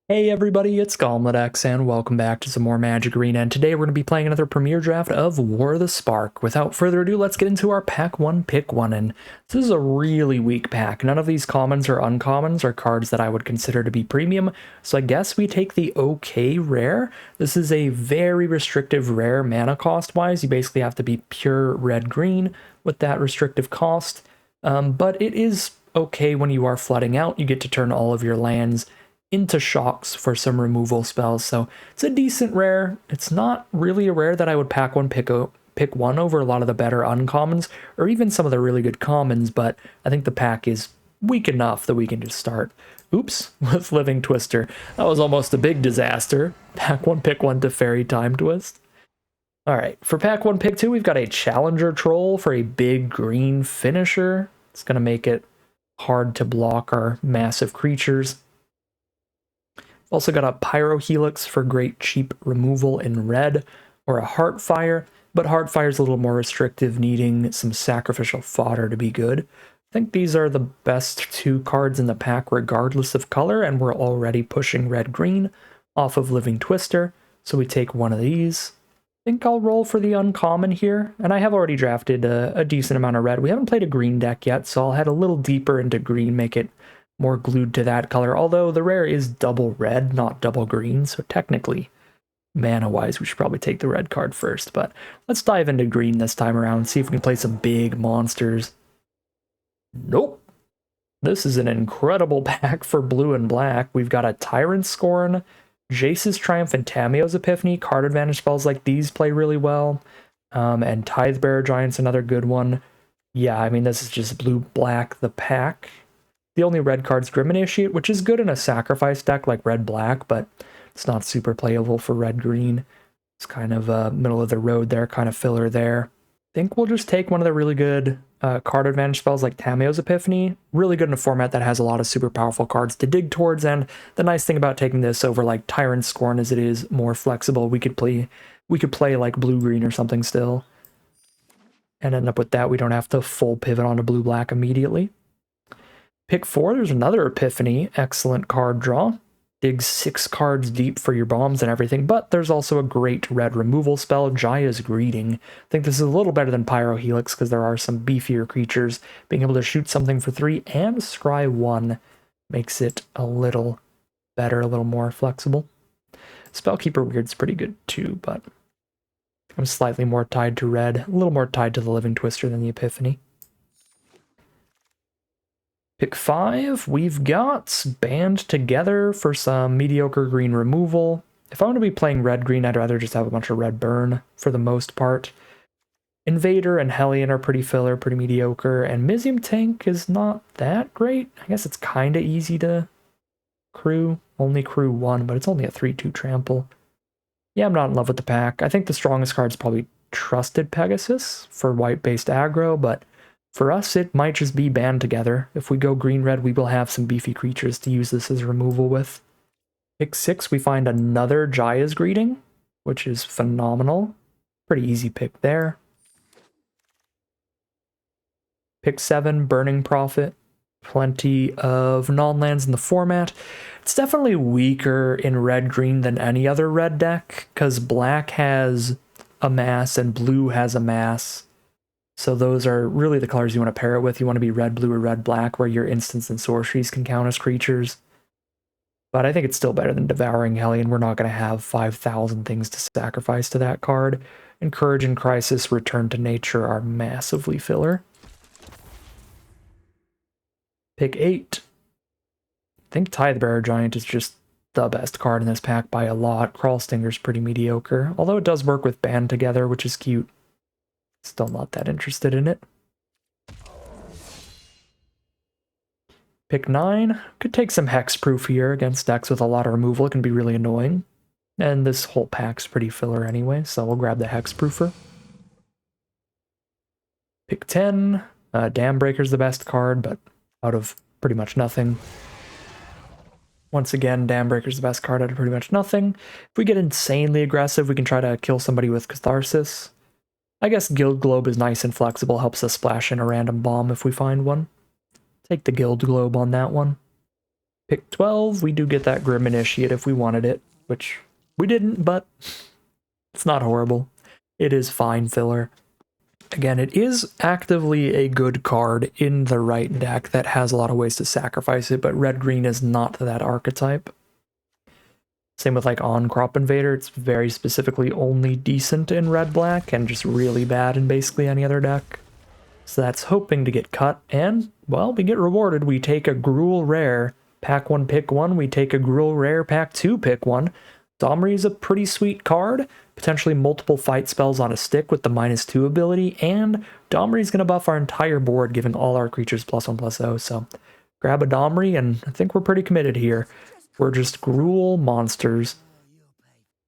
Hey everybody, it's GoblinoX, and welcome back to some more Magic Arena, and today we're going to be playing another Premier Draft of War of the Spark. Without further ado, let's get into our Pack 1, Pick 1, and this is a really weak pack. None of these commons or uncommons are cards that I would consider to be premium, so I guess we take the okay rare. This is a very restrictive rare mana cost-wise. You basically have to be pure red-green with that restrictive cost, but it is okay when you are flooding out. You get to turn all of your lands into shocks for some removal spells, so it's a decent rare. It's not really a rare that I would pick one over a lot of the better uncommons or even some of the really good commons, but I think the pack is weak enough that we can just start. Oops, with Living Twister. That was almost a big disaster. Pack 1, Pick 1 to Fairy Time Twist. Alright, for Pack 1, Pick 2, we've got a Challenger Troll for a big green finisher. It's going to make it hard to block our massive creatures. Also got a Pyro Helix for great cheap removal in red, or a Heartfire, but Heartfire is a little more restrictive, needing some sacrificial fodder to be good. I think these are the best two cards in the pack regardless of color, and we're already pushing red-green off of Living Twister, so we take one of these. I think I'll roll for the uncommon here, and I have already drafted a decent amount of red. We haven't played a green deck yet, so I'll head a little deeper into green, make it more glued to that color, although the rare is double red, not double green, so technically, mana-wise, we should probably take the red card first, but let's dive into green this time around and see if we can play some big monsters. Nope. This is an incredible pack for blue and black. We've got a Tyrant Scorn, Jace's Triumph, and Tamiyo's Epiphany. Card advantage spells like these play really well, and Tidebearer Giant's another good one. Yeah, I mean, this is just blue-black, the pack. The only red card's Grim Initiate, which is good in a sacrifice deck like red-black, but it's not super playable for red-green. It's kind of middle of the road there, kind of filler there. I think we'll just take one of the really good card advantage spells like Tamiyo's Epiphany. Really good in a format that has a lot of super powerful cards to dig towards, and the nice thing about taking this over like Tyrant Scorn is it is more flexible. We could play like blue-green or something still, and end up with that. We don't have to full pivot onto blue-black immediately. Pick 4, there's another Epiphany. Excellent card draw. Dig 6 cards deep for your bombs and everything, but there's also a great red removal spell, Jaya's Greeting. I think this is a little better than Pyro Helix because there are some beefier creatures. Being able to shoot something for 3 and scry 1 makes it a little better, a little more flexible. Spellkeeper Weird's pretty good too, but I'm slightly more tied to red, a little more tied to the Living Twister than the Epiphany. Pick 5, we've got Band Together for some mediocre green removal. If I want to be playing red-green, I'd rather just have a bunch of red burn for the most part. Invader and Hellion are pretty filler, pretty mediocre, and Mizium Tank is not that great. I guess it's kind of easy to crew, only crew 1, but it's only a 3-2 trample. Yeah, I'm not in love with the pack. I think the strongest card is probably Trusted Pegasus for white-based aggro, but for us, it might just be Band Together. If we go green-red, we will have some beefy creatures to use this as removal with. Pick 6, we find another Jaya's Greeting, which is phenomenal. Pretty easy pick there. Pick 7, Burning Prophet. Plenty of non-lands in the format. It's definitely weaker in red-green than any other red deck, because black has Amass and blue has Amass. So those are really the colors you want to pair it with. You want to be red, blue, or red, black, where your instants and sorceries can count as creatures. But I think it's still better than Devouring Hellion. We're not going to have 5,000 things to sacrifice to that card. Encourage and Crisis, Return to Nature are massively filler. Pick 8. I think Tidebearer Giant is just the best card in this pack by a lot. Crawlstinger's pretty mediocre, although it does work with Band Together, which is cute. Still not that interested in it. Pick 9. Could take some hexproof here against decks with a lot of removal. It can be really annoying. And this whole pack's pretty filler anyway, so we'll grab the hexproofer. Pick 10. Dam Breaker's the best card, but out of pretty much nothing. Once again, Dam Breaker's the best card out of pretty much nothing. If we get insanely aggressive, we can try to kill somebody with Catharsis. I guess Guild Globe is nice and flexible, helps us splash in a random bomb if we find one. Take the Guild Globe on that one. Pick 12, we do get that Grim Initiate if we wanted it, which we didn't, but it's not horrible. It is fine filler. Again, it is actively a good card in the right deck that has a lot of ways to sacrifice it, but red-green is not that archetype. Same with like On-Crop Invader, it's very specifically only decent in red-black and just really bad in basically any other deck. So that's hoping to get cut, and, well, we get rewarded. We take a Gruul Rare, pack 1, pick 1. We take a Gruul Rare, pack 2, pick 1. Domri is a pretty sweet card, potentially multiple fight spells on a stick with the -2 ability, and Domri is going to buff our entire board, giving all our creatures +1/+0, so grab a Domri, and I think we're pretty committed here. We're just Gruul monsters.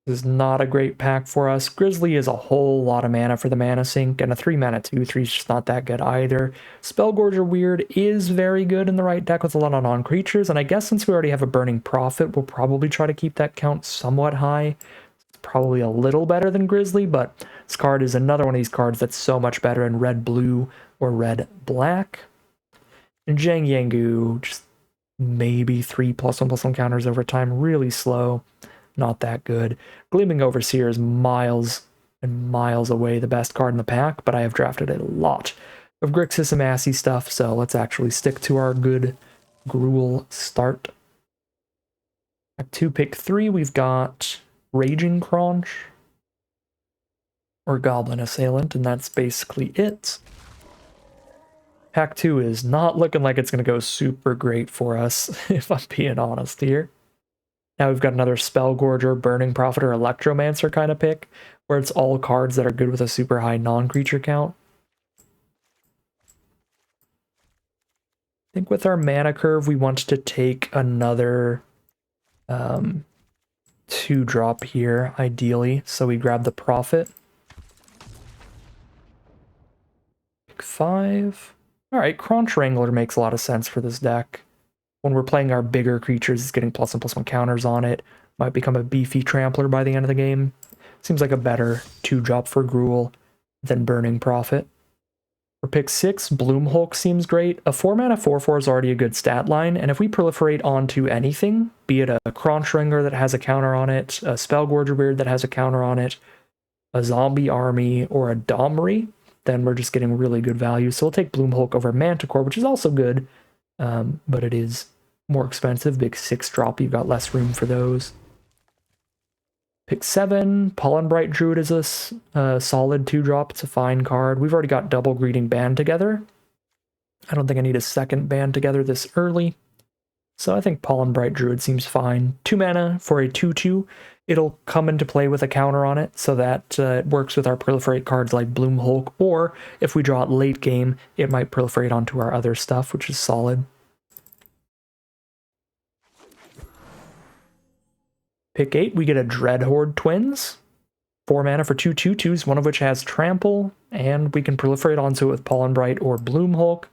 This is not a great pack for us. Grizzly is a whole lot of mana for the mana sink, and a 3-mana 2/3 is just not that good either. Spellgorger Weird is very good in the right deck with a lot of non-creatures, and I guess since we already have a Burning Prophet, we'll probably try to keep that count somewhat high. It's probably a little better than Grizzly, but this card is another one of these cards that's so much better in red-blue or red-black. And Zhang Yangu, just maybe 3 +1/+1 counters over time, really slow. Not that good. Gleaming Overseer is miles and miles away the best card in the pack, but I have drafted a lot of Grixis and Massey stuff, so let's actually stick to our good Gruul start. Pack 2, pick 3, we've got Raging Crunch or Goblin Assailant, and that's basically it. Pack 2 is not looking like it's going to go super great for us, if I'm being honest here. Now we've got another Spellgorger, Burning Prophet, or Electromancer kind of pick, where it's all cards that are good with a super high non-creature count. I think with our mana curve, we want to take another 2-drop here, ideally. So we grab the Prophet. Pick 5. Alright, Crunch Wrangler makes a lot of sense for this deck. When we're playing our bigger creatures, it's getting +1/+1 counters on it. Might become a beefy Trampler by the end of the game. Seems like a better 2-drop for Gruul than Burning Prophet. For pick 6, Bloomhulk seems great. A 4-mana 4/4 is already a good stat line, and if we proliferate onto anything, be it a Crunch Wrangler that has a counter on it, a Spellgorger Beard that has a counter on it, a Zombie Army, or a Domri, then we're just getting really good value. So we'll take Bloomhulk over Manticore, which is also good, but it is more expensive. Big 6-drop, you've got less room for those. Pick 7, Pollenbright Druid is a solid 2-drop. It's a fine card. We've already got Double Greeting Band Together. I don't think I need a second Band Together this early. So I think Pollenbright Druid seems fine. 2 mana for a 2/2. It'll come into play with a counter on it, so that it works with our proliferate cards like Bloomhulk, or if we draw it late game, it might proliferate onto our other stuff, which is solid. Pick 8, we get a Dreadhorde Twins. 4 mana for 2 2/2s, one of which has Trample, and we can proliferate onto it with Pollenbright or Bloomhulk.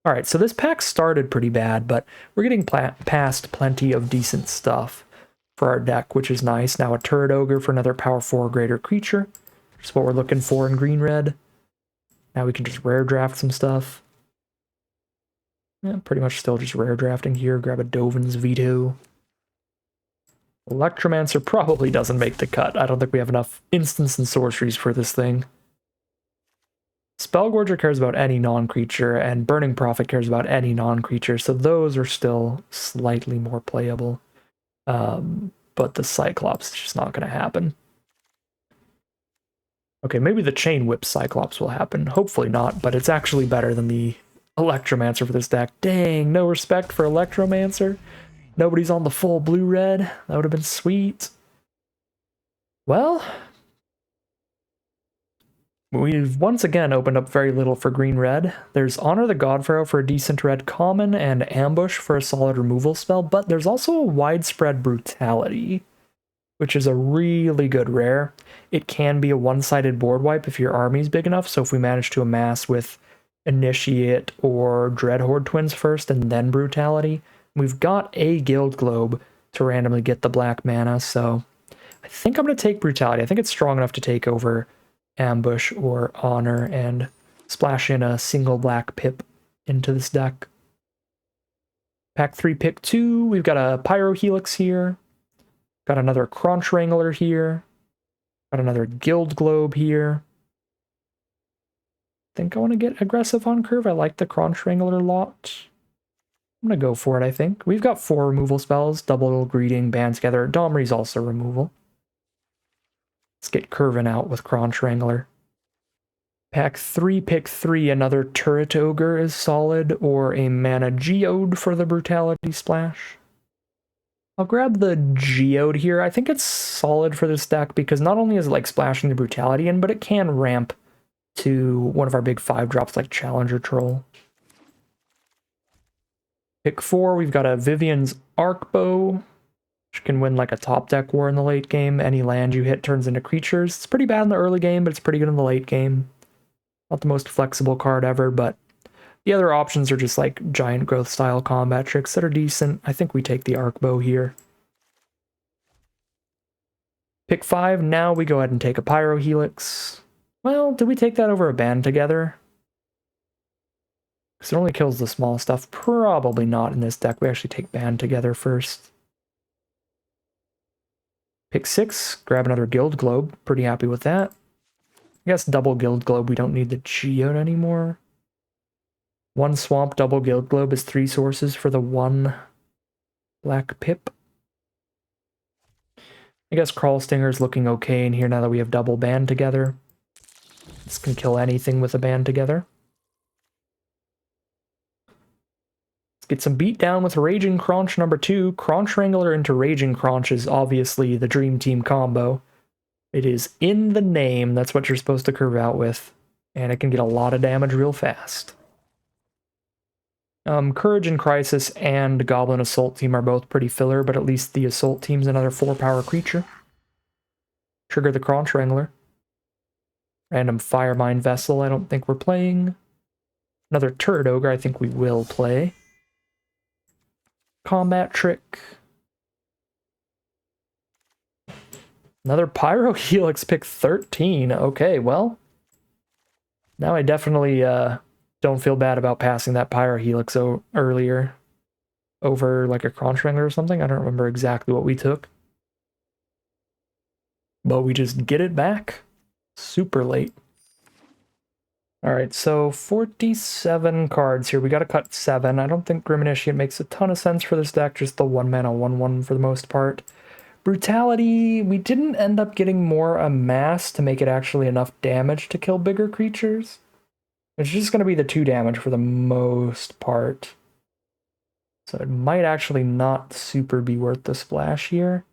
Alright, so this pack started pretty bad, but we're getting past plenty of decent stuff for our deck, which is nice. Now a Turret Ogre for another power 4 greater creature. Just what we're looking for in green-red. Now we can just rare draft some stuff. Yeah, pretty much still just rare drafting here. Grab a Dovin's Veto. Electromancer probably doesn't make the cut. I don't think we have enough instants and sorceries for this thing. Spellgorger cares about any non-creature, and Burning Prophet cares about any non-creature, so those are still slightly more playable. But the Cyclops is just not going to happen. Okay, maybe the Chain Whip Cyclops will happen. Hopefully not, but it's actually better than the Electromancer for this deck. Dang, no respect for Electromancer. Nobody's on the full blue-red. That would have been sweet. Well, we've once again opened up very little for green-red. There's Honor the Godpharaoh for a decent red common and Ambush for a solid removal spell, but there's also a Widespread Brutality, which is a really good rare. It can be a one-sided board wipe if your army's big enough, so if we manage to amass with Initiate or Dreadhorde Twins first and then Brutality, we've got a Guild Globe to randomly get the black mana, so I think I'm going to take Brutality. I think it's strong enough to take over Ambush or Honor and splash in a single black pip into this deck. Pack 3, pick 2. We've got a Pyrohelix here. Got another Crunch Wrangler here. Got another Guild Globe here. Think I want to get aggressive on curve. I like the Crunch Wrangler a lot. I'm going to go for it, I think. We've got 4 removal spells. Double Greeting, Band Together. Domri's also removal. Let's get curving out with Crunch Wrangler. Pack 3, pick 3. Another Turret Ogre is solid, or a Mana Geode for the Brutality Splash. I'll grab the Geode here. I think it's solid for this deck because not only is it like splashing the Brutality in, but it can ramp to one of our big 5-drops like Challenger Troll. Pick 4, we've got a Vivian's Arcbow, which can win like a top deck war in the late game. Any land you hit turns into creatures. It's pretty bad in the early game, but it's pretty good in the late game. Not the most flexible card ever, but the other options are just like giant growth style combat tricks that are decent. I think we take the Arcbow here. Pick 5, now we go ahead and take a Pyrohelix. Well, did we take that over a Band Together? Because it only kills the small stuff. Probably not in this deck. We actually take Band Together first. Pick 6, grab another Guild Globe. Pretty happy with that. I guess double Guild Globe, we don't need the Geode anymore. 1 Swamp, double Guild Globe is 3 sources for the 1 black pip. I guess Crawl Stinger's looking okay in here now that we have double Band Together. This can kill anything with a Band Together. Let's get some beat down with Raging Crunch number 2. Crunch Wrangler into Raging Crunch is obviously the Dream Team combo. It is in the name, that's what you're supposed to curve out with, and it can get a lot of damage real fast. Courage and Crisis and Goblin Assault Team are both pretty filler, but at least the Assault Team's another 4-power creature. Trigger the Crunch Wrangler. Random Firemind Vessel, I don't think we're playing. Another Turret Ogre, I think we will play. Combat Trick. Another Pyrohelix, pick 13. Okay, well, now I definitely don't feel bad about passing that Pyrohelix earlier over like a Crunch Wrangler or something. I don't remember exactly what we took. But we just get it back super late. Alright, so 47 cards here. We gotta cut 7. I don't think Grim Initiate makes a ton of sense for this deck, just the 1-mana 1/1 for the most part. Brutality, we didn't end up getting more Amass to make it actually enough damage to kill bigger creatures. It's just going to be the 2 damage for the most part. So it might actually not super be worth the splash here.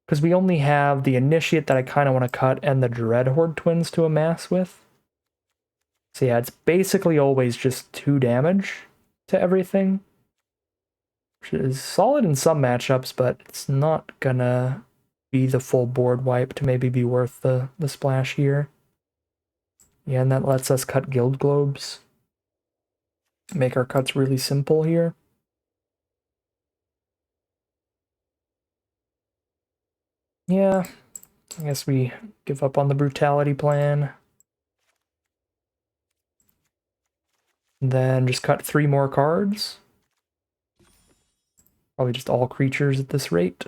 Because we only have the Initiate that I kind of want to cut and the Dreadhorde Twins to Amass with. So yeah, it's basically always just 2 damage to everything. Which is solid in some matchups, but it's not gonna be the full board wipe to maybe be worth the splash here. Yeah, and that lets us cut Guild Globes. Make our cuts really simple here. Yeah, I guess we give up on the Brutality plan. And then just cut 3 more cards. Probably just all creatures at this rate.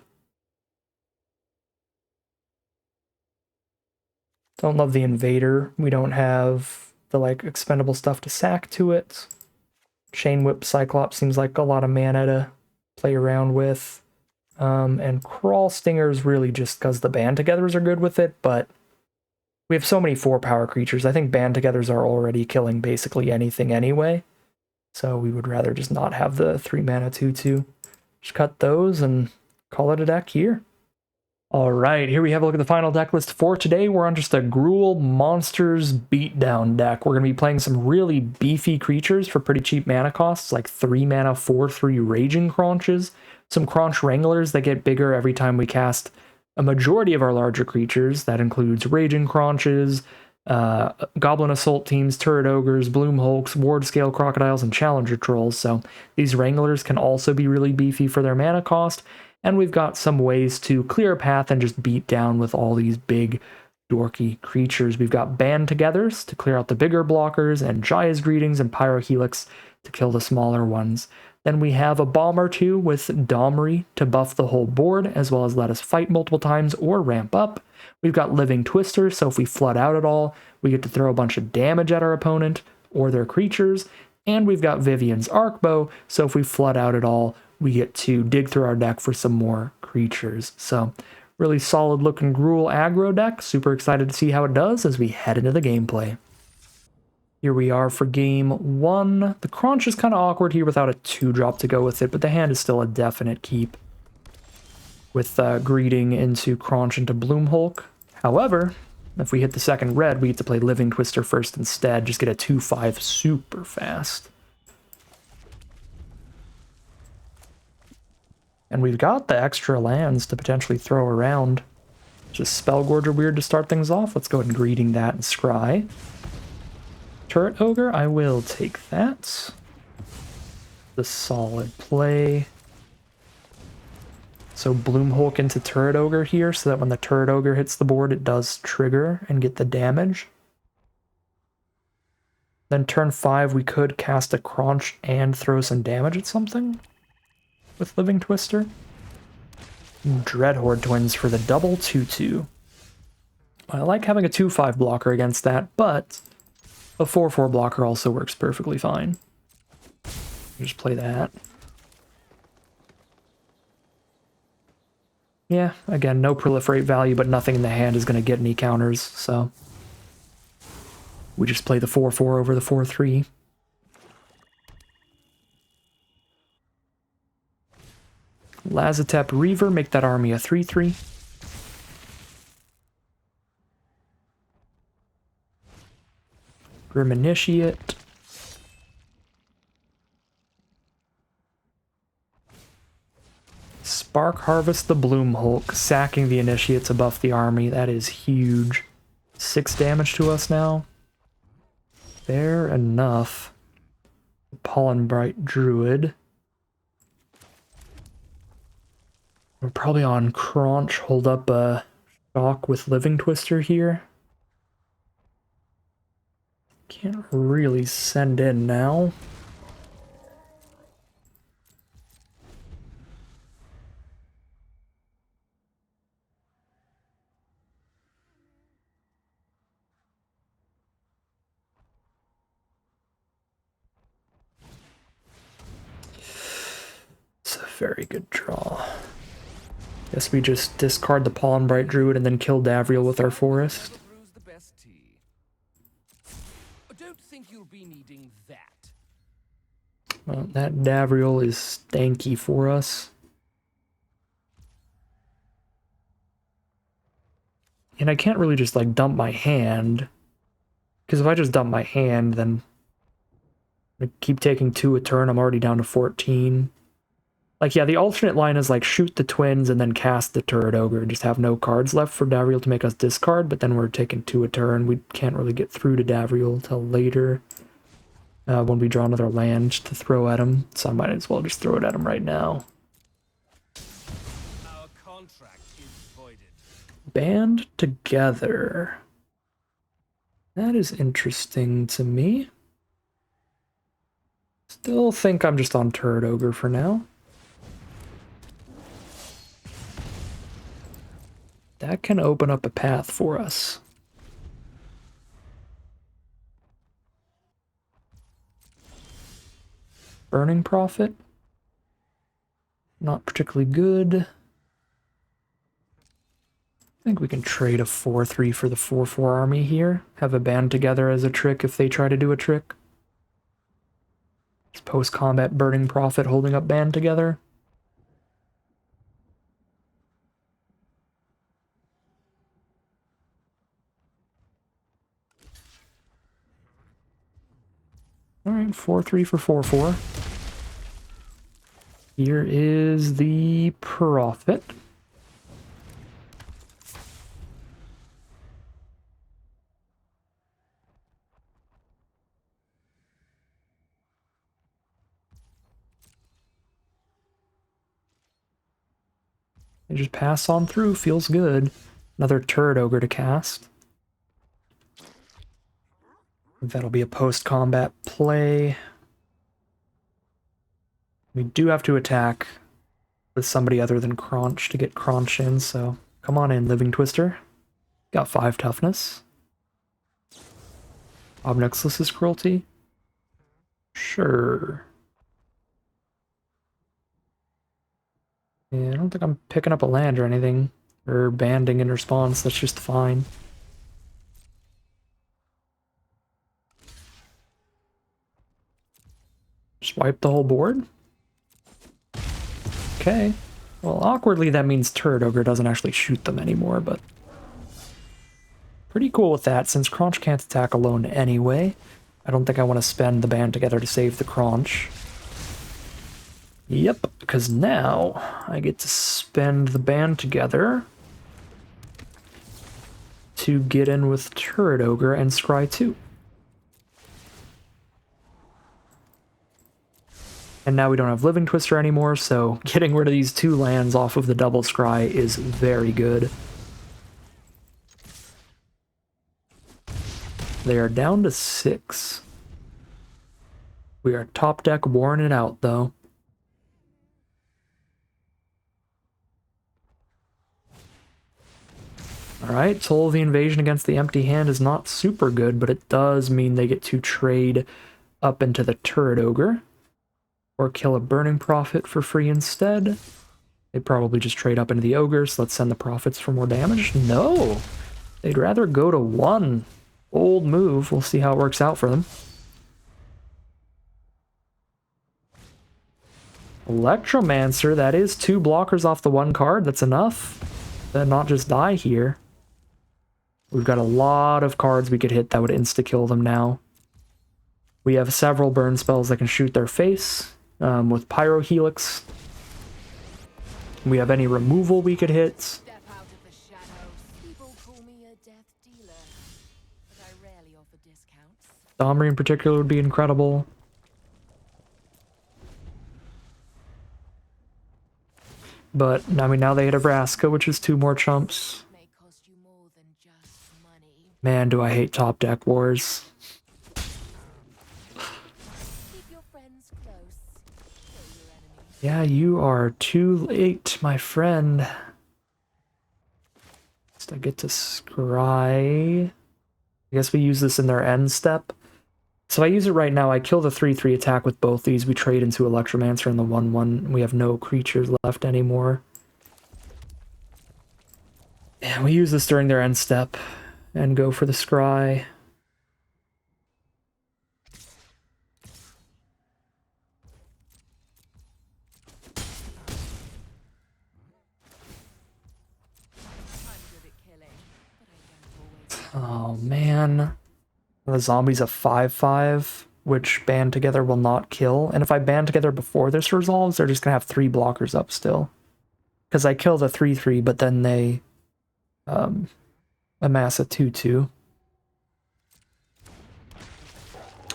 Don't love the Invader. We don't have the like expendable stuff to sack to it. Chain Whip Cyclops seems like a lot of mana to play around with. And Crawl Stingers really just because the Band Togethers are good with it, but we have so many 4-power creatures. I think Band Togethers are already killing basically anything anyway. So we would rather just not have the 3-mana 2/2. Just cut those and call it a deck here. Alright, here we have a look at the final deck list for today. We're on just a Gruul Monsters Beatdown deck. We're going to be playing some really beefy creatures for pretty cheap mana costs, like 3-mana 4/3 Raging Crunches, some Crunch Wranglers that get bigger every time we cast a majority of our larger creatures. That includes Raging Crunches, Goblin Assault Teams, Turret Ogres, Bloom Hulks, Ward Scale Crocodiles, and Challenger Trolls. So these Wranglers can also be really beefy for their mana cost. And we've got some ways to clear a path and just beat down with all these big, dorky creatures. We've got Band Togethers to clear out the bigger blockers, and Jaya's Greetings and Pyrohelix to kill the smaller ones. Then we have a bomb or two with Domri to buff the whole board, as well as let us fight multiple times or ramp up. We've got Living Twister, so if we flood out at all, we get to throw a bunch of damage at our opponent or their creatures. And we've got Vivian's Arcbow, so if we flood out at all, we get to dig through our deck for some more creatures. So really solid looking Gruul aggro deck. Super excited to see how it does as we head into the gameplay. Here we are for game 1. The Crunch is kind of awkward here without a 2-drop to go with it, but the hand is still a definite keep with Greeting into Crunch into Bloomhulk. However, if we hit the second red, we get to play Living Twister first instead, just get a 2/5 super fast. And we've got the extra lands to potentially throw around. Just Spellgorge or Weird to start things off. Let's go ahead and Greeting that and Scry. Turret Ogre, I will take that. The solid play. So Bloomhulk into Turret Ogre here, so that when the Turret Ogre hits the board, it does trigger and get the damage. Then turn 5, we could cast a Crunch and throw some damage at something with Living Twister. Dreadhorde Twins for the double 2/2. I like having a 2/5 blocker against that, but a 4/4 blocker also works perfectly fine. Just play that. Yeah, again, no proliferate value, but nothing in the hand is going to get any counters, so we just play the 4/4 over the 4/3. Lazotep Reaver, make that army a 3/3. Grim Initiate. Spark Harvest the Bloomhulk, sacking the Initiate to buff the army. That is huge. 6 damage to us now. Fair enough. Pollenbright Druid. We're probably on Crunch. Hold up a Shock with Living Twister here. Can't really send in now. It's a very good draw. Guess we just discard the Pollenbright Druid and then kill Davriel with our Forest. Well, that Davriel is stanky for us. And I can't really just, like, dump my hand. Because if I just dump my hand, then I keep taking 2 a turn. I'm already down to 14. Like, yeah, the alternate line is, like, shoot the twins and then cast the Turret Ogre and just have no cards left for Davriel to make us discard, but then we're taking 2 a turn. We can't really get through to Davriel till later. When we draw another land to throw at him, so I might as well just throw it at him right now. Our contract is voided. Band Together. That is interesting to me. Still think I'm just on Turret Ogre for now. That can open up a path for us. Burning Prophet. Not particularly good. I think we can trade a 4/3 for the 4/4 army here. Have a Band Together as a trick if they try to do a trick. It's post-combat Burning Prophet holding up Band Together. Alright, 4/3 for 4/4. Here is the Prophet. And just pass on through, feels good. Another Turret Ogre to cast. That'll be a post-combat play. We do have to attack with somebody other than Crunch to get Crunch in, so come on in, Living Twister. Got 5 toughness. Obnixilus's Cruelty? Sure. Yeah, I don't think I'm picking up a land or anything, or banding in response, that's just fine. Just wipe the whole board? Okay. Well, awkwardly that means Turret Ogre doesn't actually shoot them anymore, but... pretty cool with that, since Crunch can't attack alone anyway. I don't think I want to spend the band together to save the Crunch. Yep, because now I get to spend the band together to get in with Turret Ogre and Scry 2. And now we don't have Living Twister anymore, so getting rid of these 2 lands off of the double Scry is very good. They are down to 6. We are top deck warring it out, though. Alright, Soul of the Invasion against the empty hand is not super good, but it does mean they get to trade up into the Turret Ogre. Or kill a Burning Prophet for free instead. They'd probably just trade up into the Ogre, so let's send the Prophets for more damage. No! They'd rather go to 1. Old move, we'll see how it works out for them. Electromancer, that is 2 blockers off the 1 card, that's enough. Then not just die here. We've got a lot of cards we could hit that would insta-kill them now. We have several burn spells that can shoot their face, with Pyro Helix. We have any removal we could hit. Step out of the shadows. People call me a death dealer, but I rarely offer discounts. Domri in particular would be incredible. But, I mean, now they hit a Vraska, which is 2 more chumps. May cost you more than just money. Man, do I hate top deck wars. Keep your friends close. Kill your enemies. Yeah, you are too late, my friend. I get to scry. I guess we use this in their end step. So I use it right now. I kill the 3/3 attack with both these. We trade into Electromancer and the 1/1. We have no creatures left anymore. And we use this during their end step and go for the scry. I'm good at killing, but I don't always. Oh, man. The zombie's a 5/5, which band together will not kill. And if I band together before this resolves, they're just going to have 3 blockers up still. Because I kill the 3/3, but then they amass a 2/2.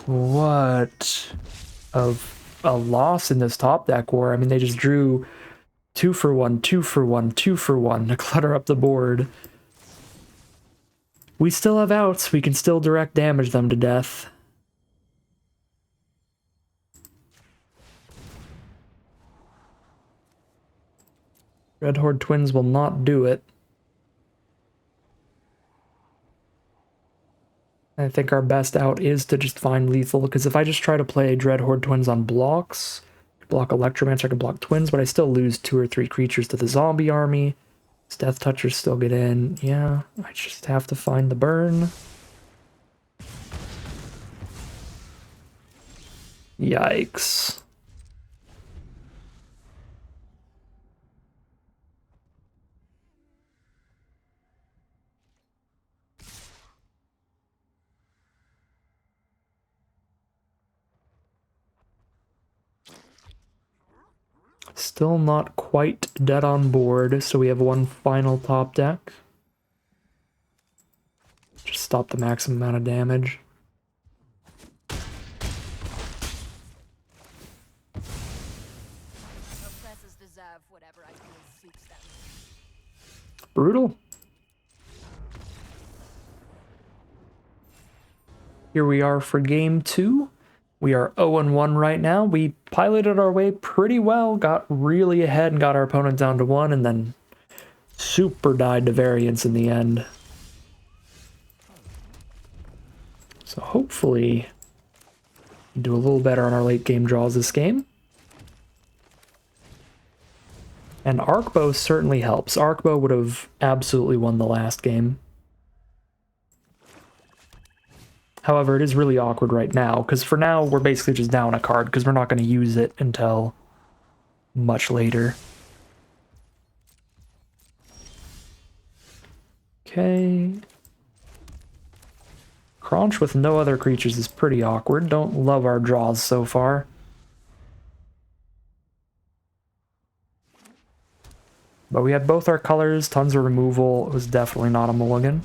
What of a loss in this top deck war. I mean, they just drew 2 for 1, 2 for 1, 2 for 1 to clutter up the board. We still have outs. We can still direct damage them to death. Red Horde Twins will not do it. I think our best out is to just find lethal, because if I just try to play Dread Horde Twins on blocks, block Electromancer, I can block Twins, but I still lose 2 or 3 creatures to the zombie army. Death Touchers still get in. Yeah, I just have to find the burn. Yikes. Still not quite dead on board, so we have one final top deck. Just stop the maximum amount of damage. Oppressors deserve whatever I feel suits them. Brutal. Here we are for game 2. We are 0-1 right now. We piloted our way pretty well, got really ahead and got our opponent down to 1, and then super died to variance in the end. So hopefully do a little better on our late game draws this game. And Arcbow certainly helps. Arcbow would have absolutely won the last game. However, it is really awkward right now, because for now we're basically just down a card, because we're not going to use it until much later. Okay. Crunch with no other creatures is pretty awkward. Don't love our draws so far. But we had both our colors, tons of removal. It was definitely not a mulligan.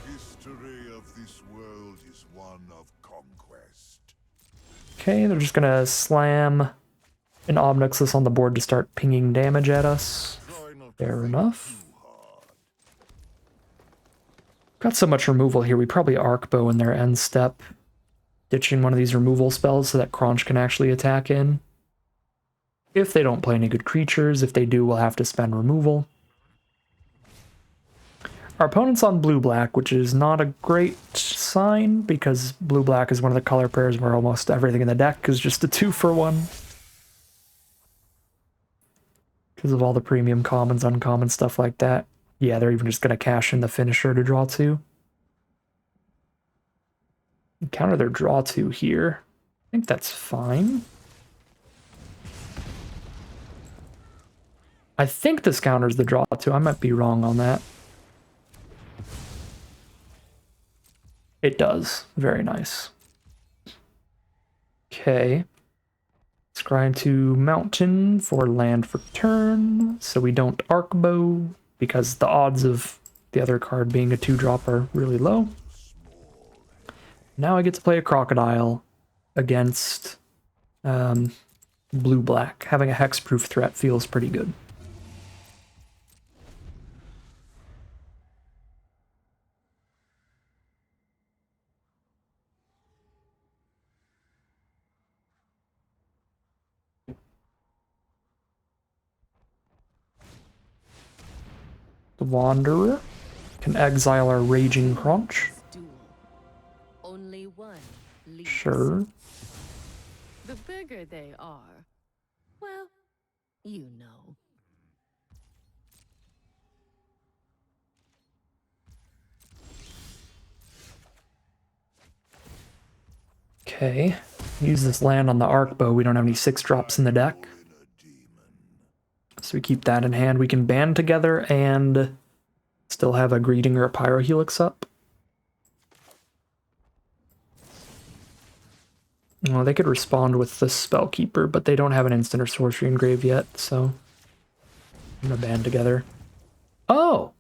The history of this world is one of conquest. Okay, they're just gonna slam an Obnixilis on the board to start pinging damage at us. Fair enough. Got so much removal here, we probably Arcbow in their end step. Ditching one of these removal spells so that Crunch can actually attack in. If they don't play any good creatures, if they do, we'll have to spend removal. Our opponent's on blue-black, which is not a great sign, because blue-black is one of the color pairs where almost everything in the deck is just a 2-for-1. Because of all the premium commons, uncommon, stuff like that. Yeah, they're even just going to cash in the finisher to draw 2. Counter their draw 2 here. I think that's fine. I think this counters the draw 2. I might be wrong on that. It does. Very nice. Okay. Let's grind to Mountain for land for turn, so we don't Arcbow, because the odds of the other card being a 2-drop are really low. Now I get to play a Crocodile against blue-black. Having a hexproof threat feels pretty good. The Wanderer can exile our Raging Crunch. Only one leads. Sure. The bigger they are, well, you know. Okay. Use this land on the Arcbow. We don't have any 6-drops in the deck. So we keep that in hand. We can band together and still have a Greeting or a Pyrohelix up. Well, they could respond with the Spellkeeper, but they don't have an instant or sorcery in grave yet, so I'm gonna band together. Oh!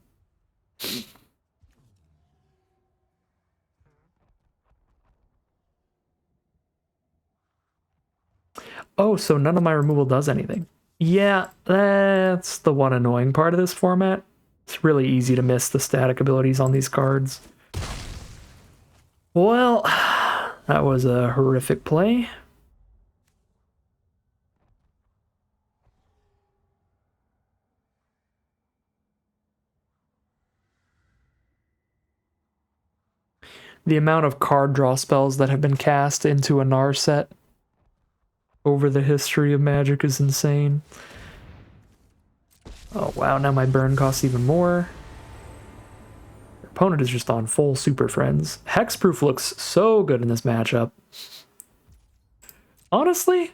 Oh, so none of my removal does anything. Yeah, that's the one annoying part of this format. It's really easy to miss the static abilities on these cards. Well, that was a horrific play. The amount of card draw spells that have been cast into a Nar set over the history of Magic is insane. Oh wow, now my burn costs even more. Your opponent is just on full Super Friends. Hexproof looks so good in this matchup. Honestly?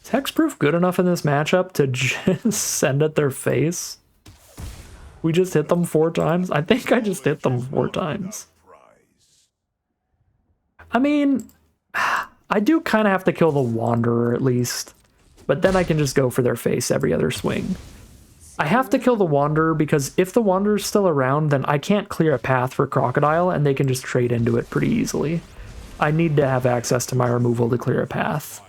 Is Hexproof good enough in this matchup to just send at their face? We just hit them 4 times? I think I just hit them 4 times. I mean, I do kind of have to kill the Wanderer at least, but then I can just go for their face every other swing. I have to kill the Wanderer because if the Wanderer's still around, then I can't clear a path for Crocodile and they can just trade into it pretty easily. I need to have access to my removal to clear a path.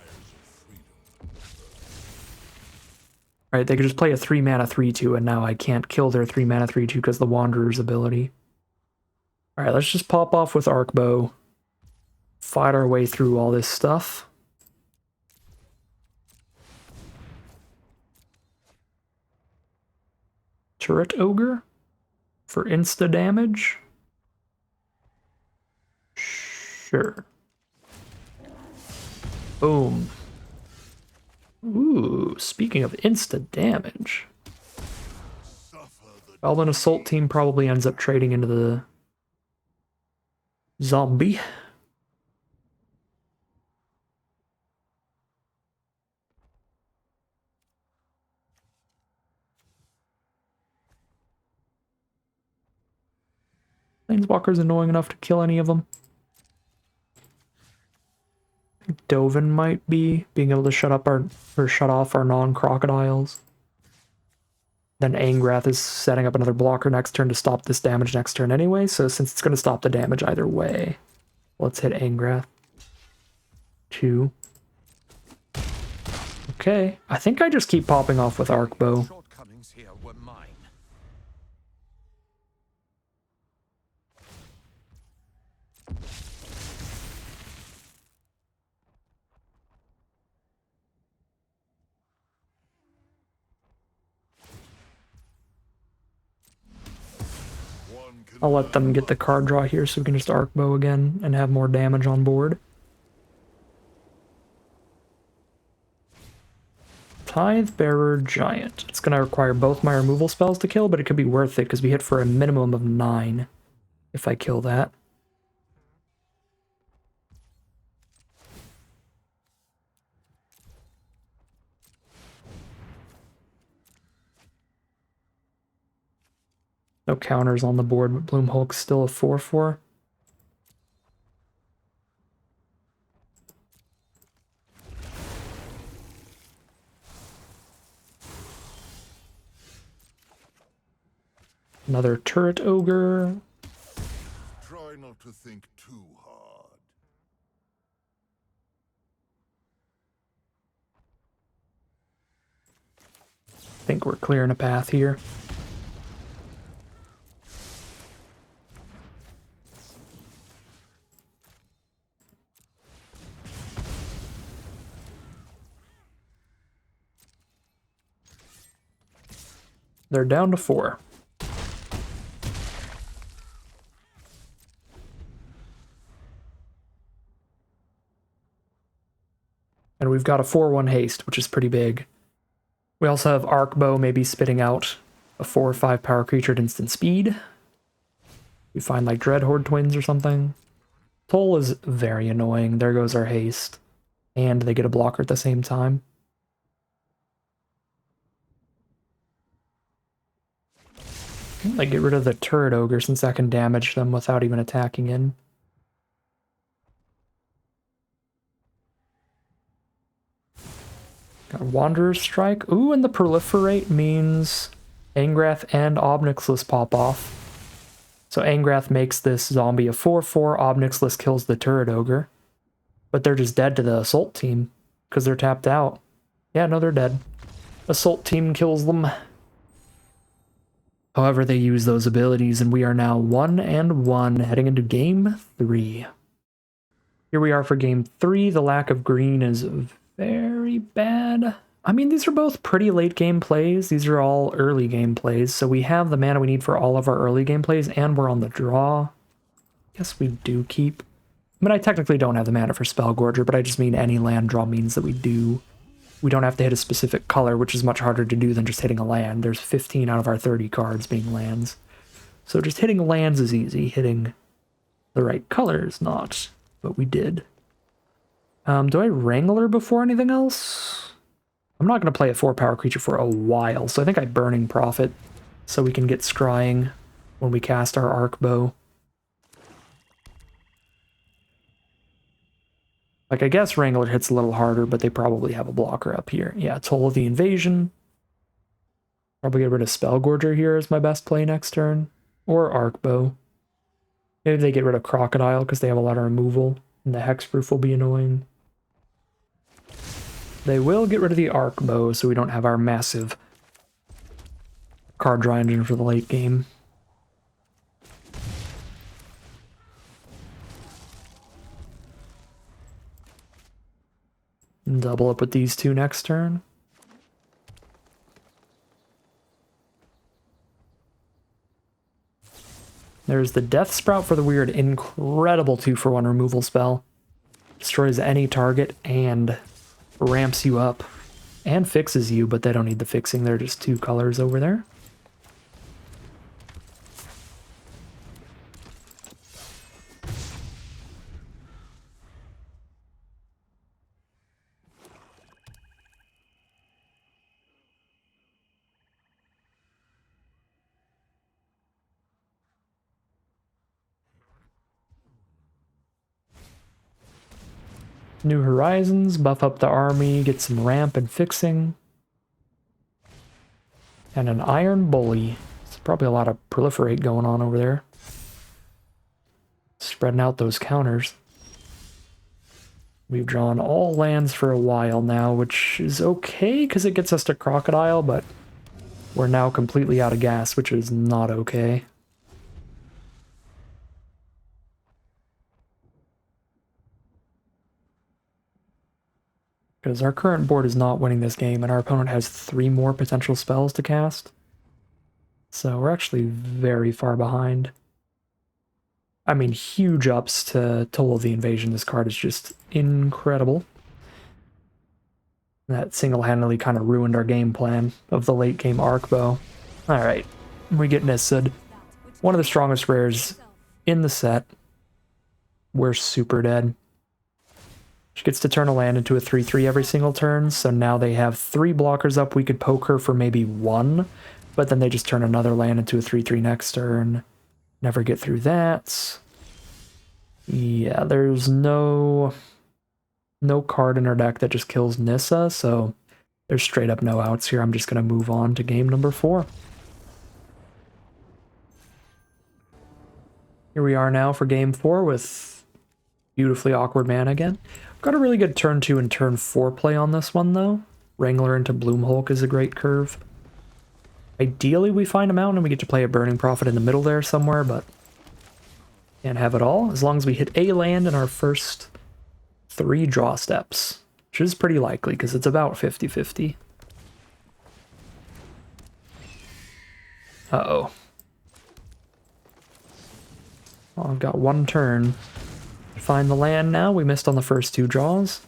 Right, they could just play a 3-mana 3-2 and now I can't kill their 3-mana 3-2 because the Wanderer's ability. Alright, let's just pop off with Arcbow. fight our way through all this stuff. Turret Ogre for insta damage? Sure. Boom. Ooh, speaking of insta damage. Goblin Assault Team probably ends up trading into the zombie. Planeswalker's annoying enough to kill any of them. I think Dovin might be being able to shut off our non-crocodiles. Then Angrath is setting up another blocker next turn to stop this damage next turn anyway, so since it's going to stop the damage either way, let's hit Angrath. 2. Okay, I think I just keep popping off with Arc Bow. Shortcomings here were mine. I'll let them get the card draw here so we can just Arc Bow again and have more damage on board. Tithe Bearer Giant. It's going to require both my removal spells to kill, but it could be worth it because we hit for a minimum of 9 if I kill that. No counters on the board, but Bloom Hulk's still a 4/4. Another Turret Ogre. Try not to think too hard. I think we're clearing a path here. They're down to 4. And we've got a 4/1 haste, which is pretty big. We also have Arc Bow maybe spitting out a 4 or 5 power creature at instant speed. We find like Dreadhorde Twins or something. Toll is very annoying. There goes our haste. And they get a blocker at the same time. I get rid of the Turret Ogre since I can damage them without even attacking in. Got Wanderer's Strike. Ooh, and the Proliferate means Angrath and Obnixless pop off. So Angrath makes this zombie a 4/4, Obnixless kills the Turret Ogre. But they're just dead to the Assault Team, because they're tapped out. Yeah, no, they're dead. Assault Team kills them. However, they use those abilities, and we are now 1-1 heading into Game 3. Here we are for Game 3. The lack of green is very bad. I mean, these are both pretty late game plays. These are all early game plays, so we have the mana we need for all of our early game plays, and we're on the draw. Guess we do keep. I mean, I technically don't have the mana for Spellgorger, but I just mean any land draw means that we do. We don't have to hit a specific color, which is much harder to do than just hitting a land. There's 15 out of our 30 cards being lands. So just hitting lands is easy. Hitting the right color is not, but we did. Do I Wrangler before anything else? I'm not going to play a 4-power creature for a while, so I think I Burning Prophet so we can get scrying when we cast our Arc Bow. Like, I guess Wrangler hits a little harder, but they probably have a blocker up here. Yeah, Toll of the Invasion. Probably get rid of Spellgorger here as my best play next turn. Or Arc Bow. Maybe they get rid of Crocodile because they have a lot of removal, and the Hexproof will be annoying. They will get rid of the Arc Bow so we don't have our massive card draw engine for the late game. Double up with these two next turn. There's the Death Sprout for the weird, incredible 2-for-1 removal spell. Destroys any target and ramps you up. And fixes you, but they don't need the fixing. They're just 2 colors over there. New Horizons, buff up the army, get some ramp and fixing. And an Iron Bully. There's probably a lot of Proliferate going on over there. Spreading out those counters. We've drawn all lands for a while now, which is okay because it gets us to Crocodile, but we're now completely out of gas, which is not okay. Because our current board is not winning this game, and our opponent has 3 more potential spells to cast. So we're actually very far behind. I mean, huge ups to Toll of the Invasion. This card is just incredible. That single-handedly kind of ruined our game plan of the late game arc bow. Alright, we get Nissud. One of the strongest rares in the set. We're super dead. She gets to turn a land into a 3/3 every single turn, so now they have 3 blockers up. We could poke her for maybe 1, but then they just turn another land into a 3/3 next turn. Never get through that. Yeah, there's no card in our deck that just kills Nissa, so there's straight up no outs here. I'm just going to move on to game number 4. Here we are now for game 4 with beautifully awkward mana again. Got a really good turn 2 and turn 4 play on this one, though. Wrangler into Bloomhulk is a great curve. Ideally, we find a mountain and we get to play a Burning Prophet in the middle there somewhere, but can't have it all. As long as we hit a land in our first 3 draw steps, which is pretty likely because it's about 50-50. Uh-oh. Well, I've got 1 turn. Find the land now. We missed on the first 2 draws.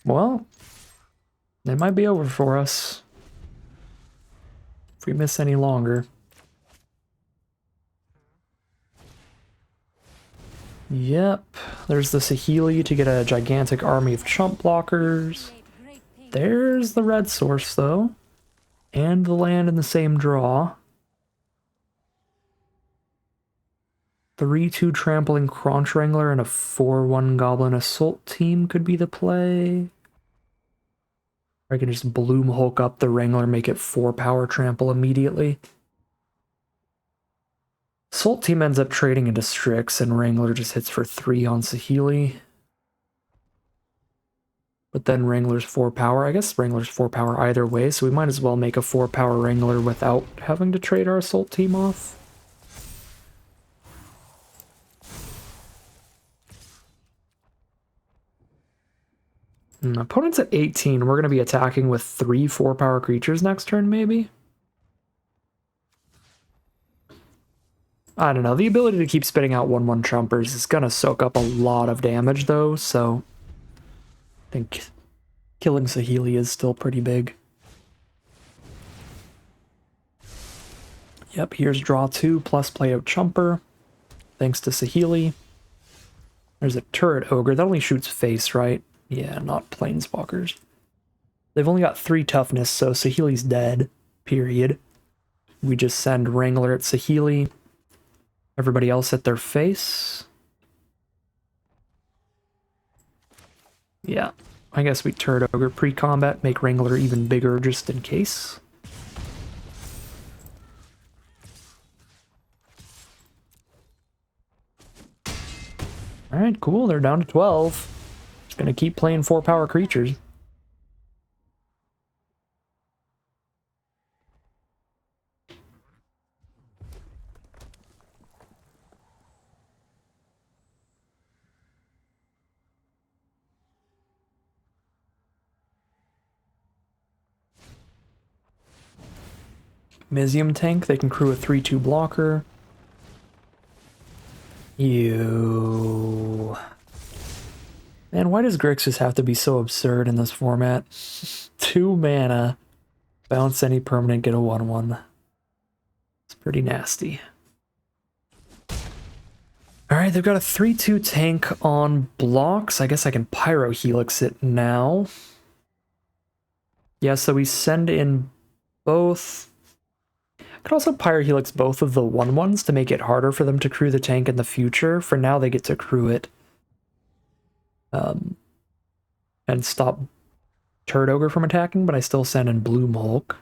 Well, it might be over for us if we miss any longer. Yep, there's the Saheeli to get a gigantic army of chump blockers. There's the red source, though. And the land in the same draw. 3/2 Trampling Crunch Wrangler and a 4/1 Goblin Assault team could be the play. Or I can just Bloom Hulk up the Wrangler, make it 4 power trample immediately. Assault team ends up trading into Strix, and Wrangler just hits for 3 on Saheeli. But then Wrangler's 4 power. I guess Wrangler's 4 power either way, so we might as well make a 4 power Wrangler without having to trade our Assault team off. Opponent's at 18. We're going to be attacking with 3 4 power creatures next turn, maybe? I don't know. The ability to keep spitting out 1/1 trumpers is going to soak up a lot of damage, though, so I think killing Saheeli is still pretty big. Yep, here's draw 2 plus play out Chumper. Thanks to Saheeli. There's a turret ogre. That only shoots face, right? Yeah, not planeswalkers. They've only got 3 toughness, so Saheeli's dead. Period. We just send Wrangler at Saheeli. Everybody else at their face. Yeah, I guess we turret ogre pre-combat, make Wrangler even bigger just in case. Alright, cool, they're down to 12. Just gonna keep playing 4 power creatures. Mizium tank, they can crew a 3/2 blocker. You. Man, why does Grixis have to be so absurd in this format? 2 mana, bounce any permanent, get a 1/1. It's pretty nasty. Alright, they've got a 3/2 tank on blocks. I guess I can Pyro Helix it now. Yeah, so we send in both. I could also Pyro Helix both of the 1/1s to make it harder for them to crew the tank in the future. For now, they get to crew it. And stop Turd Ogre from attacking, but I still send in Blue Mulk.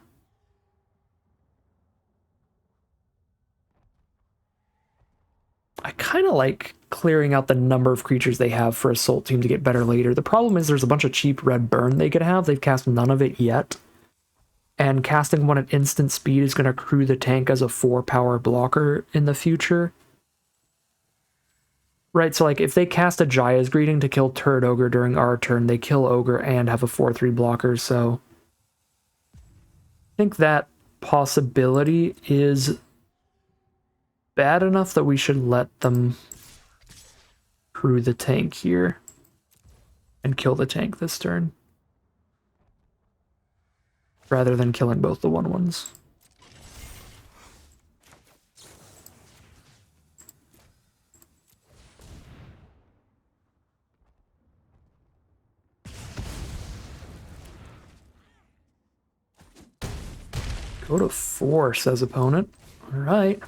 I kind of like clearing out the number of creatures they have for Assault Team to get better later. The problem is there's a bunch of cheap red burn they could have. They've cast none of it yet. And casting one at instant speed is going to crew the tank as a 4-power blocker in the future. Right, so like if they cast a Jaya's Greeting to kill Turd Ogre during our turn, they kill Ogre and have a 4/3 blocker, so I think that possibility is bad enough that we should let them crew the tank here and kill the tank this turn, rather than killing both the 1/1s. Go to 4, says opponent. All right.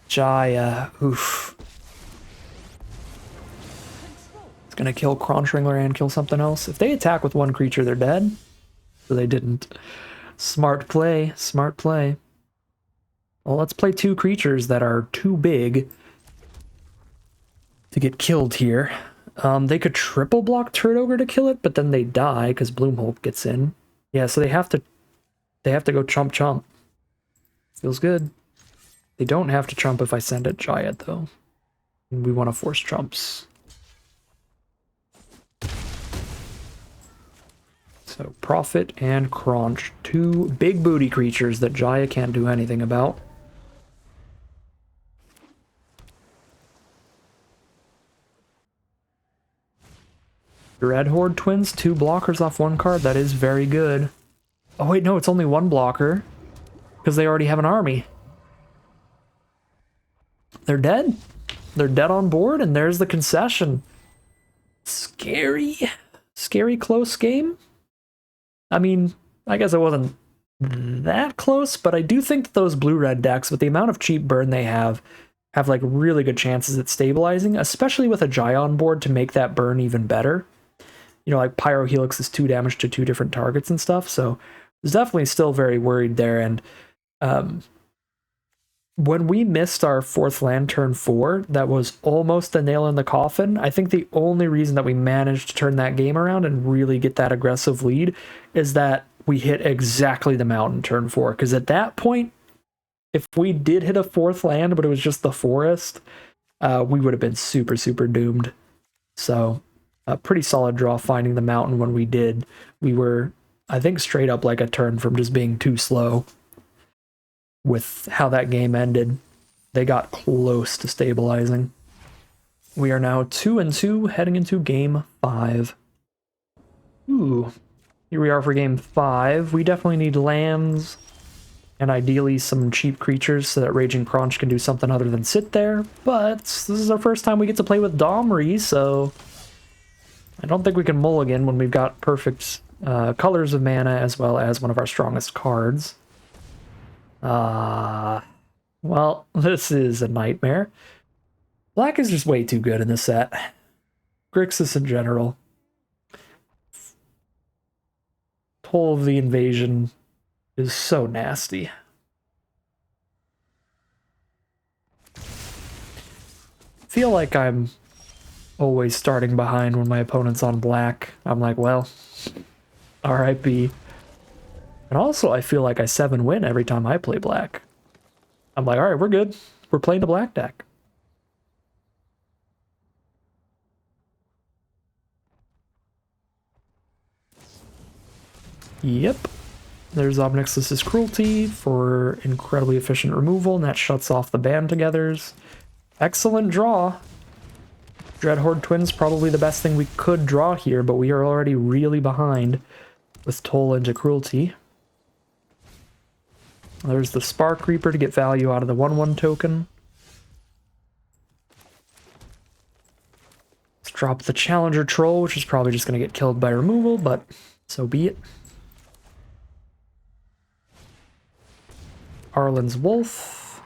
Jaya, oof. It's gonna kill Kronshringler and kill something else. If they attack with 1 creature, they're dead. So they didn't. Smart play, smart play. Well, let's play 2 creatures that are too big to get killed here. They could triple block Turd Ogre to kill it, but then they die because Bloomholt gets in. Yeah, so they have to go chump chump. Feels good. They don't have to trump if I send it Giant though. We want to force trumps. So Prophet and Crunch, 2 big booty creatures that Jaya can't do anything about. Red Horde Twins, 2 blockers off 1 card. That is very good. Oh wait, no, it's only 1 blocker because they already have an army. They're dead. They're dead on board, and there's the concession. Scary, scary close game. I mean, I guess it wasn't that close, but I do think that those blue-red decks, with the amount of cheap burn they have like really good chances at stabilizing, especially with a Jaya on board to make that burn even better. You know, like Pyro Helix is 2 damage to 2 different targets and stuff, so I was definitely still very worried there. And when we missed our 4th land turn 4, that was almost a nail in the coffin. I think the only reason that we managed to turn that game around and really get that aggressive lead is that we hit exactly the mountain turn 4, because at that point, if we did hit a 4th land, but it was just the forest, we would have been super, super doomed. So a pretty solid draw finding the mountain when we did. We were, I think, straight up like a turn from just being too slow with how that game ended. They got close to stabilizing. We are now 2-2 heading into game 5. Ooh, here we are for game 5. We definitely need lands and ideally some cheap creatures so that Raging Crunch can do something other than sit there. But this is our first time we get to play with Domri, so I don't think we can mulligan when we've got perfect colors of mana as well as one of our strongest cards. Well, this is a nightmare. Black is just way too good in this set. Grixis in general. Toll of the Invasion is so nasty. Feel like I'm always starting behind when my opponent's on black. I'm like, well, RIP. And also, I feel like I 7-win every time I play black. I'm like, all right, we're good. We're playing the black deck. Yep. There's Obnixlus's Cruelty for incredibly efficient removal, and that shuts off the Band Togethers. Excellent draw. Dreadhorde Twins, probably the best thing we could draw here, but we are already really behind with Toll into Cruelty. There's the Spark Reaper to get value out of the 1/1 token. Let's drop the Challenger Troll, which is probably just going to get killed by removal, but so be it. Arlen's Wolf.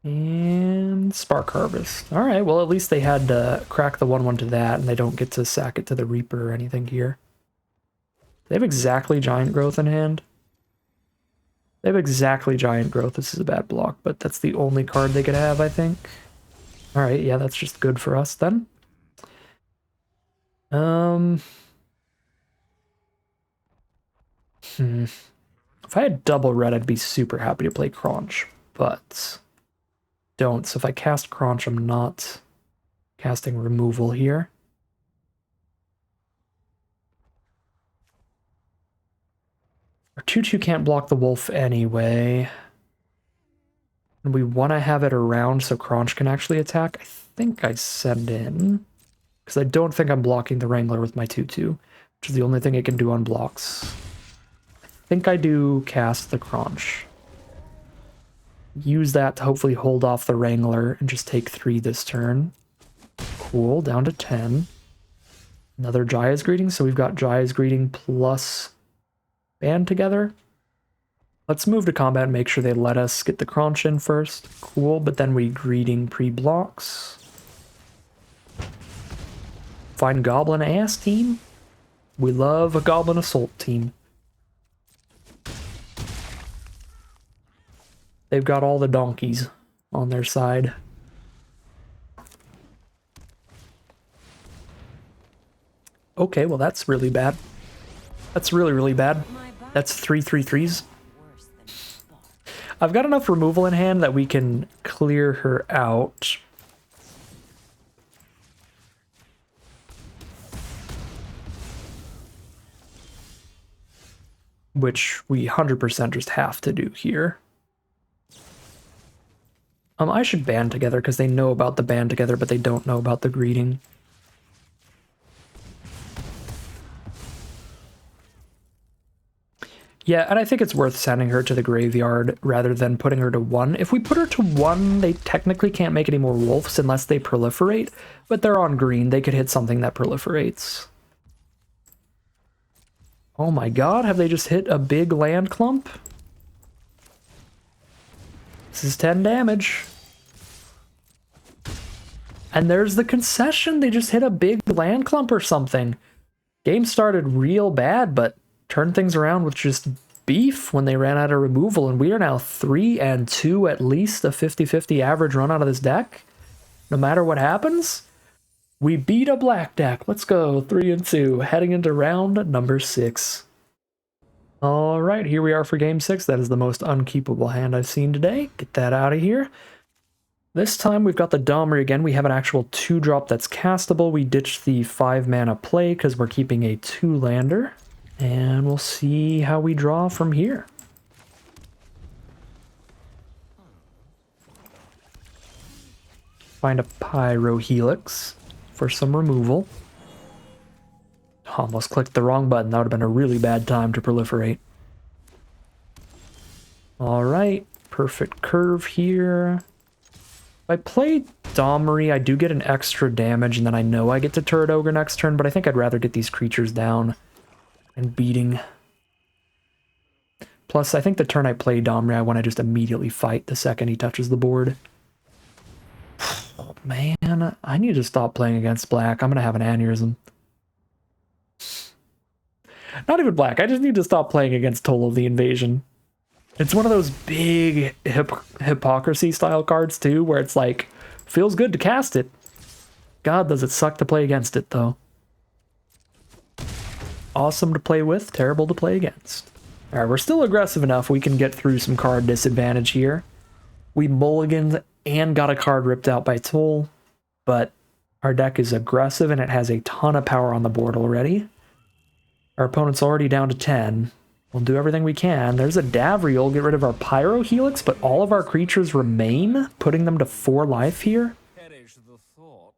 And Spark Harvest. Alright, well at least they had to crack the 1/1 to that, and they don't get to sack it to the Reaper or anything here. They have exactly Giant Growth in hand. They have exactly Giant Growth. This is a bad block, but that's the only card they could have, I think. Alright, yeah, that's just good for us then. If I had double red, I'd be super happy to play Crunch, but don't. So if I cast Crunch, I'm not casting removal here. Our 2/2 can't block the wolf anyway. And we want to have it around so Crunch can actually attack. I think I send in, because I don't think I'm blocking the Wrangler with my 2/2, which is the only thing it can do on blocks. I think I do cast the Crunch. Use that to hopefully hold off the Wrangler and just take 3 this turn. Cool, down to 10. Another Jaya's Greeting, so we've got Jaya's Greeting plus Band Together. Let's move to combat and make sure they let us get the Crunch in first. Cool, but then we Greeting pre-blocks. Fine Goblin ass team. We love a Goblin Assault team. They've got all the donkeys on their side. Okay, well that's really bad. That's really bad. That's 3/3/3s. I've got enough removal in hand that we can clear her out. Which we 100% just have to do here. I should Band Together because they know about the Band Together, but they don't know about the Greeting. Yeah, and I think it's worth sending her to the graveyard rather than putting her to 1. If we put her to 1, they technically can't make any more wolves unless they proliferate, but they're on green. They could hit something that proliferates. Oh my god, have they just hit a big land clump? This is 10 damage. And there's the concession. They just hit a big land clump or something. Game started real bad, but turned things around with just beef when they ran out of removal, and we are now 3-2, at least a 50-50 average run out of this deck. No matter what happens, we beat a black deck. Let's go, 3-2, heading into round number 6. All right, here we are for game 6. That is the most unkeepable hand I've seen today. Get that out of here. This time we've got the Domri again. We have an actual 2-drop that's castable. We ditched the 5-mana play because we're keeping a 2-lander. And we'll see how we draw from here. Find a Pyro Helix for some removal. Almost clicked the wrong button. That would have been a really bad time to proliferate. Alright, perfect curve here. If I play Domri, I do get an extra damage, and then I know I get to Turret Ogre next turn, but I think I'd rather get these creatures down and beating. Plus, I think the turn I play Domri, I want to just immediately fight the second he touches the board. Oh, man, I need to stop playing against black. I'm going to have an aneurysm. Not even black. I just need to stop playing against Toll of the Invasion. It's one of those big hypocrisy style cards too, where it's like, feels good to cast it. God, does it suck to play against it though. Awesome to play with, terrible to play against. Alright, we're still aggressive enough we can get through some card disadvantage here. We mulliganed and got a card ripped out by Toll, but our deck is aggressive and it has a ton of power on the board already. Our opponent's already down to 10. We'll do everything we can. There's a Davriel, get rid of our Pyro Helix, but all of our creatures remain, putting them to 4 life here. Perish the thought.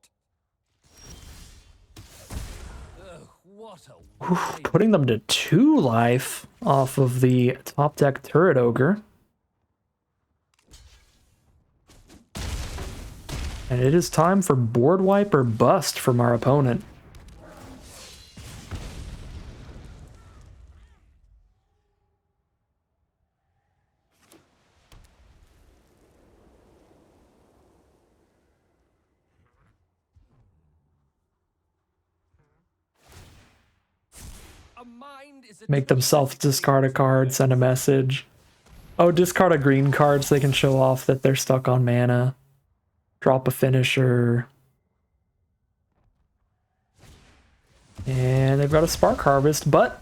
Ugh, what a Oof, putting them to 2 life off of the top deck Turret Ogre. And it is time for board wipe or bust from our opponent. a mind is a Make themselves discard a card, send a message. Oh, discard a green card so they can show off that they're stuck on mana. Drop a finisher. And they've got a Spark Harvest, but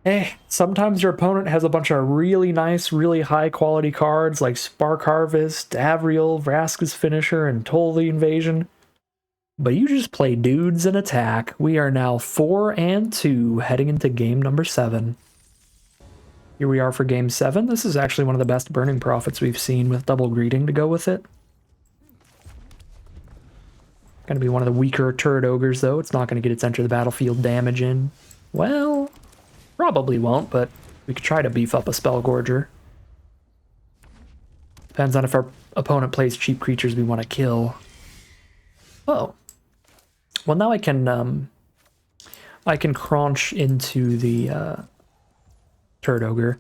hey, sometimes your opponent has a bunch of really nice, really high quality cards like Spark Harvest, Davriel, Vraska's Finisher, and Toll the Invasion. But you just play dudes and attack. We are now 4-2 heading into game number 7. Here we are for game 7. This is actually one of the best Burning Prophets we've seen with double greeting to go with it. Gonna be one of the weaker Turret Ogres though. It's not gonna get its enter the battlefield damage in. Well, probably won't, but we could try to beef up a Spellgorger. Depends on if our opponent plays cheap creatures we want to kill. Oh. Well, now I can crunch into the Turret Ogre.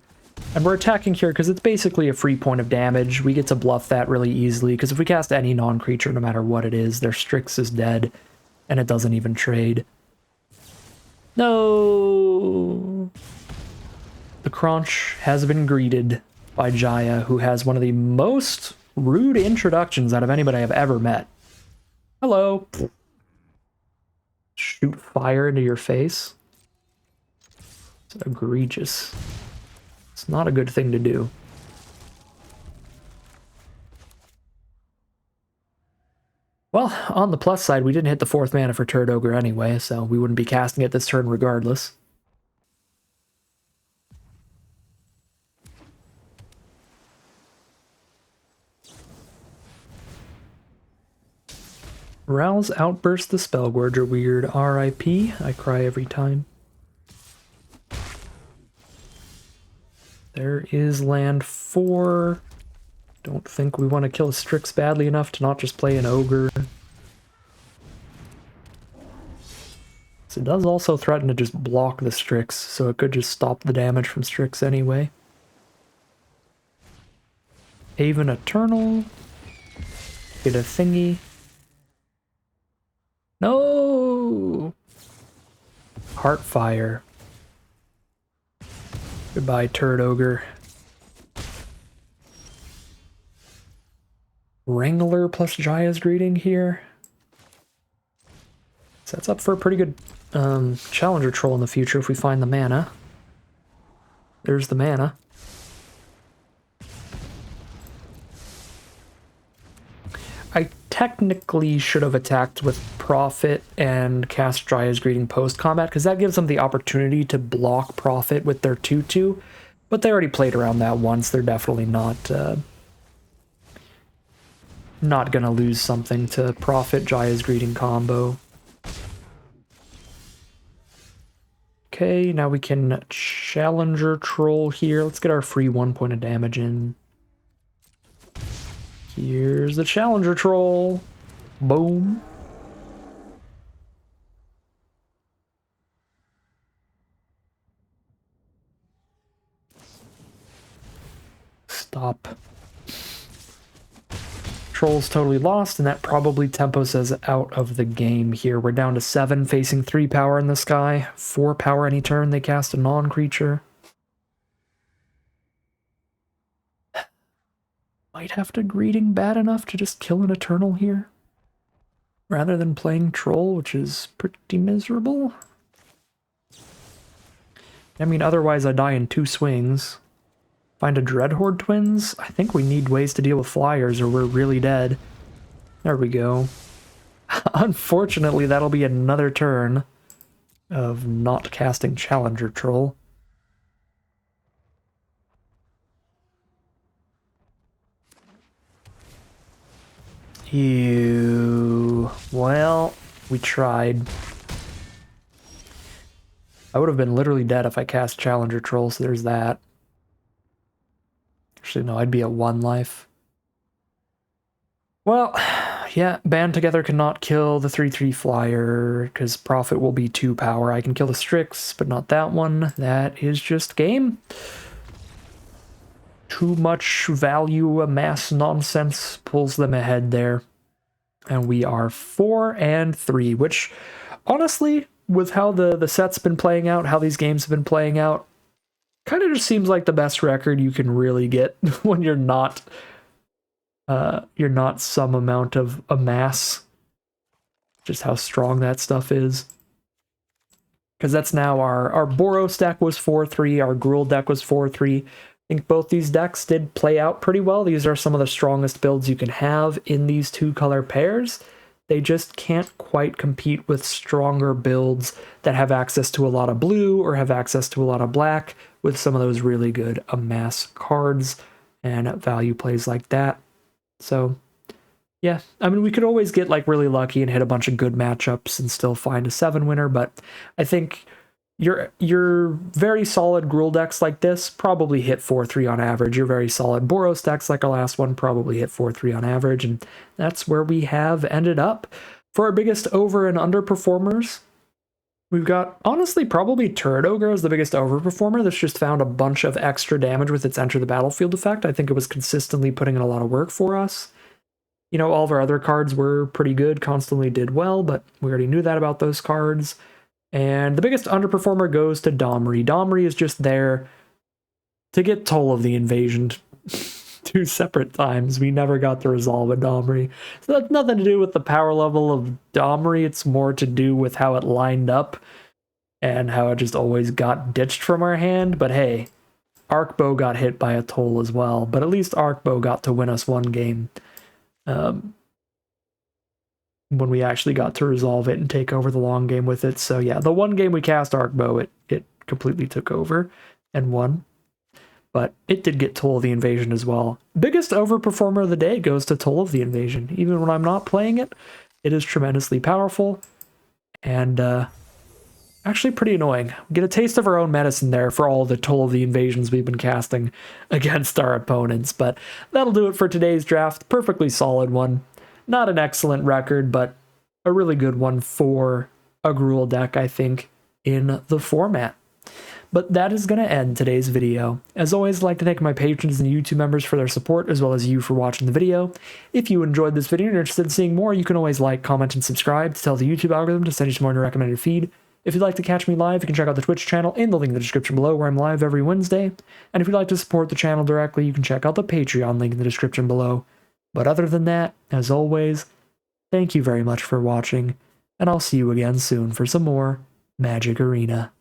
And we're attacking here because it's basically a free point of damage. We get to bluff that really easily, because if we cast any non-creature, no matter what it is, their Strix is dead, and it doesn't even trade. No! The crunch has been greeted by Jaya, who has one of the most rude introductions out of anybody I've ever met. Hello. Shoot fire into your face. It's egregious. It's not a good thing to do. Well, on the plus side, we didn't hit the 4th mana for Turret Ogre anyway, so we wouldn't be casting it this turn regardless. Rouse Outburst the Spellgorger weird. R.I.P. I cry every time. There is land 4. Don't think we want to kill a Strix badly enough to not just play an Ogre. So it does also threaten to just block the Strix, so it could just stop the damage from Strix anyway. Haven Eternal. Get a thingy. No! Heartfire. Goodbye, Turret Ogre. Wrangler plus Jaya's Greeting here. Sets up for a pretty good Challenger Troll in the future if we find the mana. There's the mana. I technically should have attacked with Prophet and cast Jaya's Greeting post-combat, because that gives them the opportunity to block Prophet with their 2/2, but they already played around that once. They're definitely not gonna lose something to Prophet Jaya's Greeting combo. Okay, now we can Challenger Troll here. Let's get our free 1 point of damage in. Here's the Challenger Troll. Boom. Stop. Troll's totally lost, and that probably tempos us out of the game here. We're down to 7, facing 3 power in the sky. 4 power any turn they cast a non-creature. Might have to Greeting bad enough to just kill an Eternal here, rather than playing Troll, which is pretty miserable. I mean, otherwise I die in 2 swings. Find a Dreadhorde Twins? I think we need ways to deal with flyers or we're really dead. There we go. Unfortunately, that'll be another turn. of not casting Challenger Troll. Ew. Well, we tried. I would have been literally dead if I cast Challenger Troll, so there's that. Actually, no, I'd be at 1 life. Well, yeah, band together cannot kill the 3/3 flyer, because Prophet will be 2 power. I can kill the Strix, but not that one. That is just game. Too much value, Amass nonsense pulls them ahead there. And we are 4-3, which, honestly, with how the set's been playing out, how these games have been playing out, kind of just seems like the best record you can really get when you're not some amount of Amass. Just how strong that stuff is. Because that's now our Boros deck was 4-3, our Gruul deck was 4-3. I think both these decks did play out pretty well. These are some of the strongest builds you can have in these 2-color pairs. They just can't quite compete with stronger builds that have access to a lot of blue or have access to a lot of black with some of those really good Amass cards and value plays like that. So, yeah, I mean, we could always get like really lucky and hit a bunch of good matchups and still find a 7 winner, but I think your very solid Gruul decks like this probably hit 4-3 on average. Your very solid Boros decks like our last one probably hit 4-3 on average, and that's where we have ended up. For our biggest over and underperformers, we've got, honestly, probably Turret Ogre as the biggest overperformer. This just found a bunch of extra damage with its Enter the Battlefield effect. I think it was consistently putting in a lot of work for us. You know, all of our other cards were pretty good, constantly did well, but we already knew that about those cards. And the biggest underperformer goes to Domri. Domri is just there to get Toll of the Invasion 2 separate times. We never got to resolve a Domri. So that's nothing to do with the power level of Domri. It's more to do with how it lined up and how it just always got ditched from our hand. But hey, Arcbow got hit by a Toll as well. But at least Arcbow got to win us 1 game. When we actually got to resolve it and take over the long game with it. So yeah, the 1 game we cast Arcbow, it completely took over and won. But it did get Toll of the Invasion as well. Biggest overperformer of the day goes to Toll of the Invasion. Even when I'm not playing it, it is tremendously powerful and actually pretty annoying. Get a taste of our own medicine there for all the Toll of the Invasions we've been casting against our opponents. But that'll do it for today's draft. Perfectly solid one. Not an excellent record, but a really good one for a Gruul deck, I think, in the format. But that is going to end today's video. As always, I'd like to thank my patrons and YouTube members for their support, as well as you for watching the video. If you enjoyed this video and are interested in seeing more, you can always like, comment, and subscribe to tell the YouTube algorithm to send you some more in your recommended feed. If you'd like to catch me live, you can check out the Twitch channel in the link in the description below, where I'm live every Wednesday. And if you'd like to support the channel directly, you can check out the Patreon link in the description below. But other than that, as always, thank you very much for watching, and I'll see you again soon for some more Magic Arena.